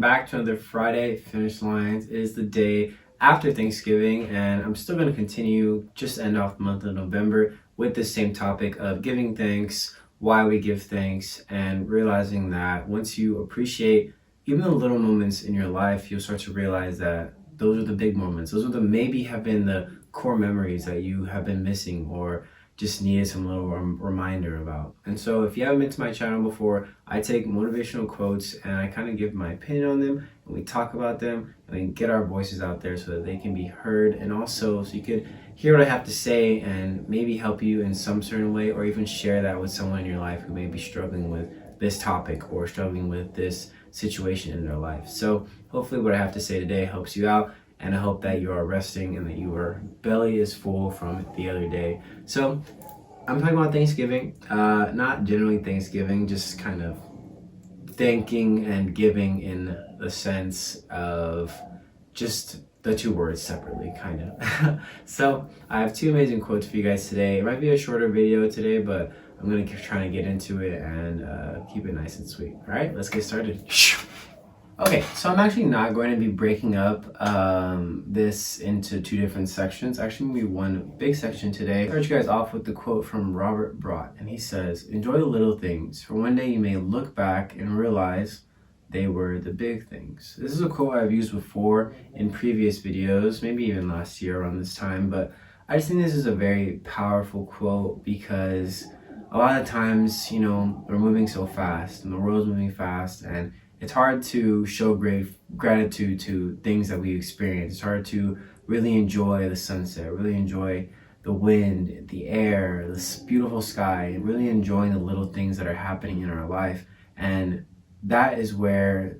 back to another Friday Finish Lines. It is the day after Thanksgiving, and I'm still going to continue just end off the month of November with the same topic of giving thanks, why we give thanks, and realizing that once you appreciate even the little moments in your life, you'll start to realize that those are the big moments. Those are the maybe have been the core memories that you have been missing or just needed some little reminder about. And so if you haven't been to my channel before, I take motivational quotes and I kind of give my opinion on them, and we talk about them and we get our voices out there so that they can be heard, and also so you could hear what I have to say and maybe help you in some certain way, or even share that with someone in your life who may be struggling with this topic or struggling with this situation in their life. So hopefully what I have to say today helps you out, and I hope that you are resting and that your belly is full from the other day. So I'm talking about Thanksgiving, not generally Thanksgiving, just kind of thanking and giving in the sense of just the two words separately, kind of. So I have two amazing quotes for you guys today. It might be a shorter video today, but I'm gonna try to get into it and keep it nice and sweet. All right, let's get started. Okay, so I'm actually not going to be breaking up this into two different sections. Actually, going to be one big section today. I'll start you guys off with the quote from Robert Brott, and he says, "Enjoy the little things, for one day you may look back and realize they were the big things." This is a quote I've used before in previous videos, maybe even last year around this time, but I just think this is a very powerful quote because a lot of times, you know, we're moving so fast and the world's moving fast, and it's hard to show great gratitude to things that we experience. It's hard to really enjoy the sunset, really enjoy the wind, the air, this beautiful sky, and really enjoying the little things that are happening in our life. And that is where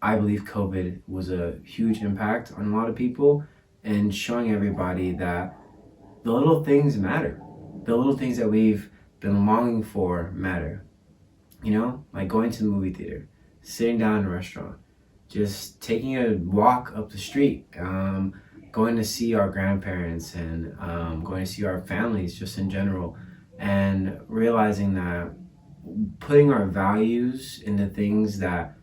I believe COVID was a huge impact on a lot of people, and showing everybody that the little things matter. The little things that we've been longing for matter. You know, like going to the movie theater, sitting down in a restaurant, just taking a walk up the street, going to see our grandparents, and going to see our families just in general, and realizing that putting our values into things that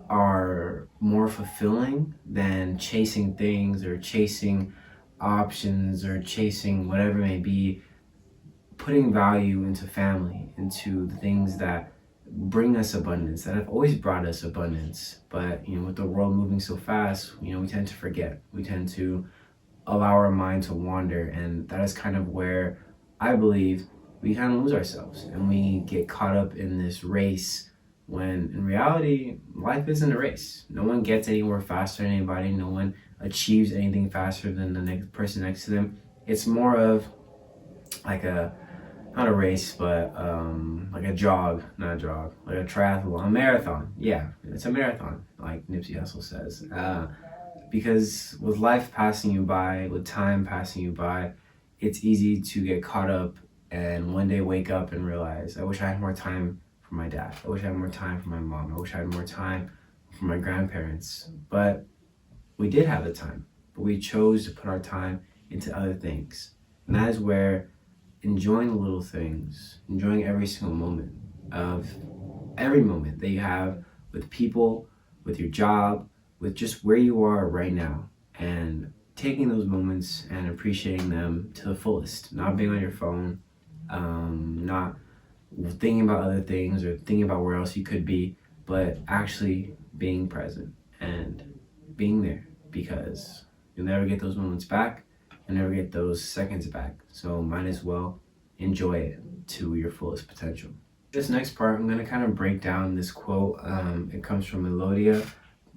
are more fulfilling than chasing things or chasing options or chasing whatever it may be, putting value into family, into the things that bring us abundance, that have always brought us abundance. But you know, with the world moving so fast, you know, we tend to forget, we tend to allow our mind to wander, and that is kind of where I believe we kind of lose ourselves and we get caught up in this race, when in reality life isn't a race. No one gets anywhere faster than anybody, no one achieves anything faster than the next person next to them. It's more of like a, not a race, but like a jog, not a jog, like a triathlon, a marathon. Yeah, it's a marathon, like Nipsey Hussle says. Because with life passing you by, with time passing you by, it's easy to get caught up and one day wake up and realize, I wish I had more time for my dad. I wish I had more time for my mom. I wish I had more time for my grandparents. But we did have the time, but we chose to put our time into other things. And that is where enjoying the little things, enjoying every single moment that you have with people, with your job, with just where you are right now, and taking those moments and appreciating them to the fullest, not being on your phone, not thinking about other things or thinking about where else you could be, but actually being present and being there, because you'll never get those moments back. You'll never get those seconds back. So might as well enjoy it to your fullest potential. This next part, I'm going to kind of break down this quote. It comes from Melodia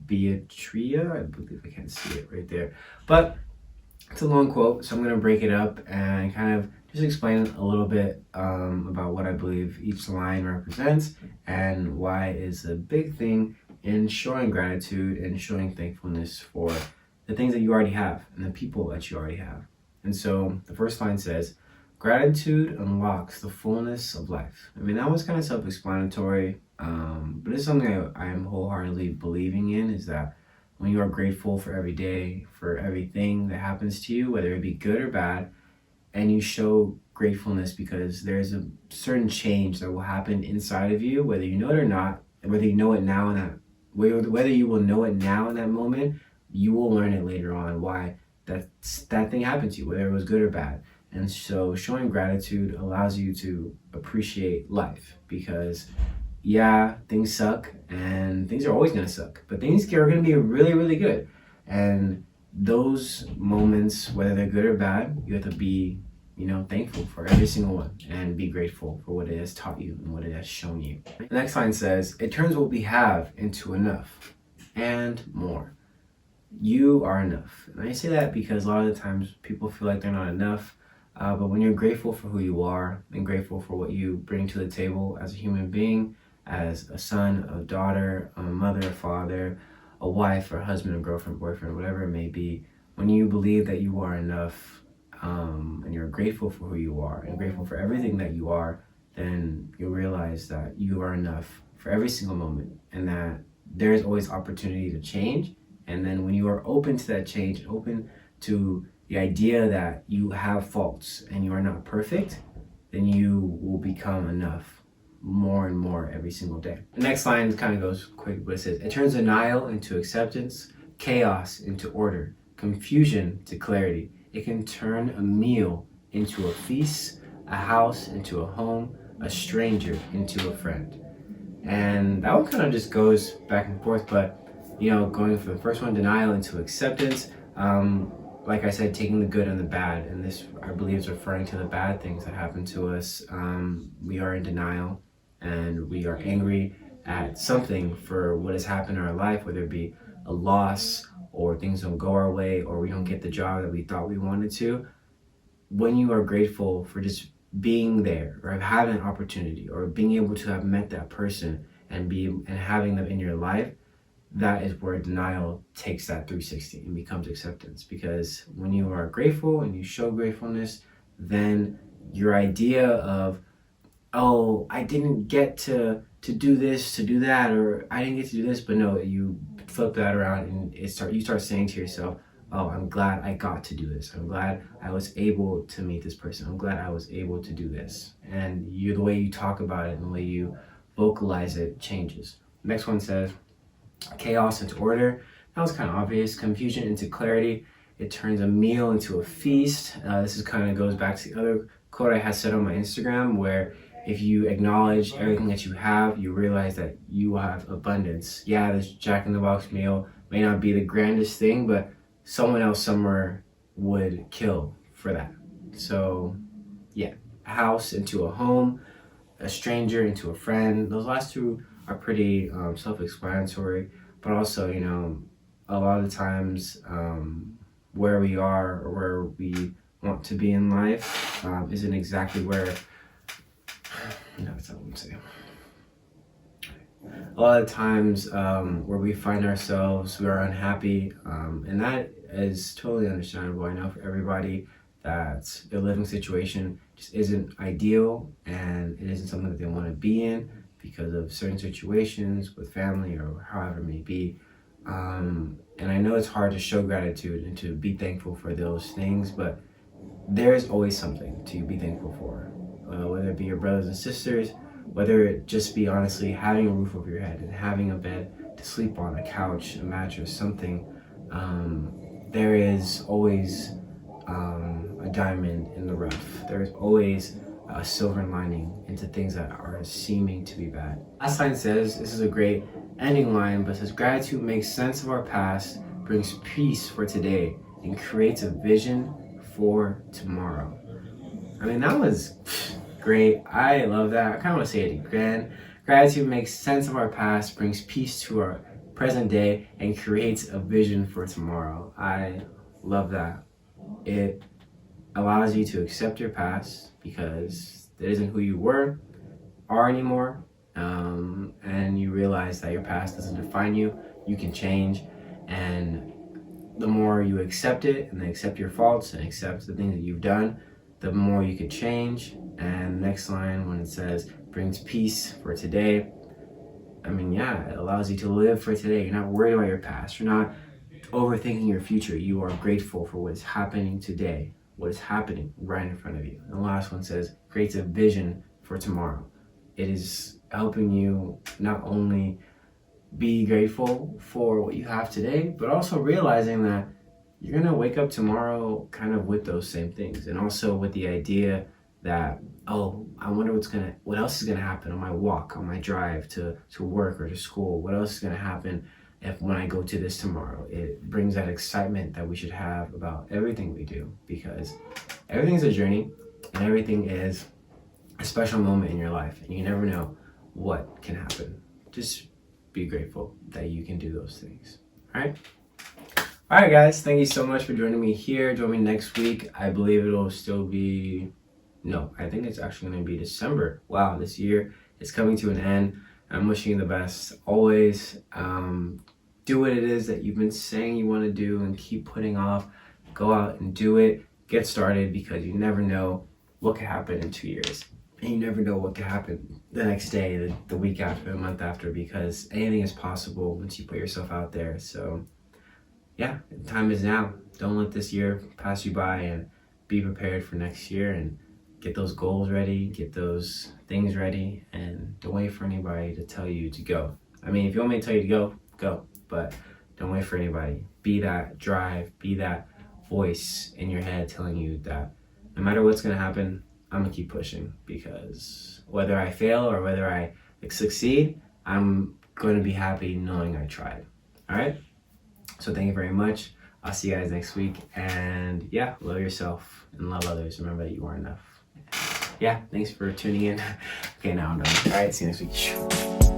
Beatria. I believe I can't see it right there. But it's a long quote, so I'm going to break it up and kind of just explain a little bit about what I believe each line represents and why it's a big thing in showing gratitude and showing thankfulness for the things that you already have and the people that you already have. And so the first line says, "Gratitude unlocks the fullness of life." I mean, that was kind of self-explanatory, but it's something I am wholeheartedly believing in, is that when you are grateful for every day, for everything that happens to you, whether it be good or bad, and you show gratefulness because there's a certain change that will happen inside of you, whether you know it or not, whether you know it now and that whether you will know it now in that moment, you will learn it later on why that thing happened to you, whether it was good or bad. And so showing gratitude allows you to appreciate life because yeah, things suck and things are always going to suck, but things are going to be really, really good. And those moments, whether they're good or bad, you have to be, thankful for every single one and be grateful for what it has taught you and what it has shown you. The next line says, it turns what we have into enough and more. You are enough. And I say that because a lot of the times people feel like they're not enough. But when you're grateful for who you are and grateful for what you bring to the table as a human being, as a son, a daughter, a mother, a father, a wife, or a husband, a girlfriend, boyfriend, whatever it may be, when you believe that you are enough and you're grateful for who you are and grateful for everything that you are, then you'll realize that you are enough for every single moment and that there's always opportunity to change. And then when you are open to that change, open to the idea that you have faults and you are not perfect, then you will become enough more and more every single day. The next line kind of goes quick, but it says, it turns denial into acceptance, chaos into order, confusion to clarity. It can turn a meal into a feast, a house into a home, a stranger into a friend. And that one kind of just goes back and forth, but going from the first one, denial, into acceptance, like I said, taking the good and the bad, and this I believe is referring to the bad things that happen to us. We are in denial and we are angry at something for what has happened in our life, whether it be a loss or things don't go our way or we don't get the job that we thought we wanted to. When you are grateful for just being there or having an opportunity or being able to have met that person and having them in your life, that is where denial takes that 360 and becomes acceptance. Because when you are grateful and you show gratefulness, then your idea of, oh, I didn't get to do this, to do that, or I didn't get to do this, but no, you flip that around and you start saying to yourself, oh, I'm glad I got to do this. I'm glad I was able to meet this person. I'm glad I was able to do this. And the way you talk about it and the way you vocalize it changes. Next one says, chaos into order. That was kind of obvious. Confusion into clarity. It turns a meal into a feast. This is kind of goes back to the other quote I had said on my Instagram, where if you acknowledge everything that you have, you realize that you have abundance. Yeah, this Jack in the Box meal may not be the grandest thing, but someone else somewhere would kill for that. So yeah, a house into a home, a stranger into a friend. Those last two are pretty self-explanatory, but also, a lot of the times where we are or where we want to be in life isn't exactly where, that's what I'm saying. A lot of times where we find ourselves, we are unhappy, and that is totally understandable. I know for everybody that their living situation just isn't ideal and it isn't something that they want to be in because of certain situations with family or however it may be. And I know it's hard to show gratitude and to be thankful for those things, but there's always something to be thankful for, whether it be your brothers and sisters, whether it just be honestly having a roof over your head and having a bed to sleep on, a couch, a mattress, something. There is always a diamond in the rough. There is always a silver lining into things that are seeming to be bad. Last line says, this is a great ending line, but says, gratitude makes sense of our past, brings peace for today, and creates a vision for tomorrow. I mean, that was great. I love that. I kind of want to say it again. Gratitude makes sense of our past, brings peace to our present day, and creates a vision for tomorrow. I love that. It allows you to accept your past because that isn't who you are anymore. And you realize that your past doesn't define you. You can change. And the more you accept it and accept your faults and accept the things that you've done, the more you could change. And next line, when it says brings peace for today, I mean, yeah, it allows you to live for today. You're not worried about your past. You're not overthinking your future. You are grateful for what is happening today, what is happening right in front of you. And the last one says creates a vision for tomorrow. It is helping you not only be grateful for what you have today, but also realizing that you're gonna wake up tomorrow kind of with those same things, and also with the idea that, oh, I wonder what else is gonna happen on my walk, on my drive to work or to school. What else is gonna happen when I go to this tomorrow? It brings that excitement that we should have about everything we do, because everything's a journey and everything is a special moment in your life, and you never know what can happen. Just be grateful that you can do those things. All right, guys, thank you so much for joining me here. Join me next week. I believe it'll still be, no, I think it's actually going to be December. Wow, this year is coming to an end. I'm wishing you the best always. Do what it is that you've been saying you want to do and keep putting off. Go out and do it. Get started, because you never know what could happen in 2 years. And you never know what could happen the next day, the week after, the month after, because anything is possible once you put yourself out there. So yeah, time is now. Don't let this year pass you by, and be prepared for next year, and get those goals ready, get those things ready, and don't wait for anybody to tell you to go. I mean, if you want me to tell you to go, go, but don't wait for anybody. Be that drive, be that voice in your head telling you that no matter what's gonna happen, I'm gonna keep pushing, because whether I fail or whether I succeed, I'm going to be happy knowing I tried. All right? So thank you very much. I'll see you guys next week. And yeah, love yourself and love others. Remember that you are enough. Yeah, thanks for tuning in. Okay, now I'm done. All right, see you next week.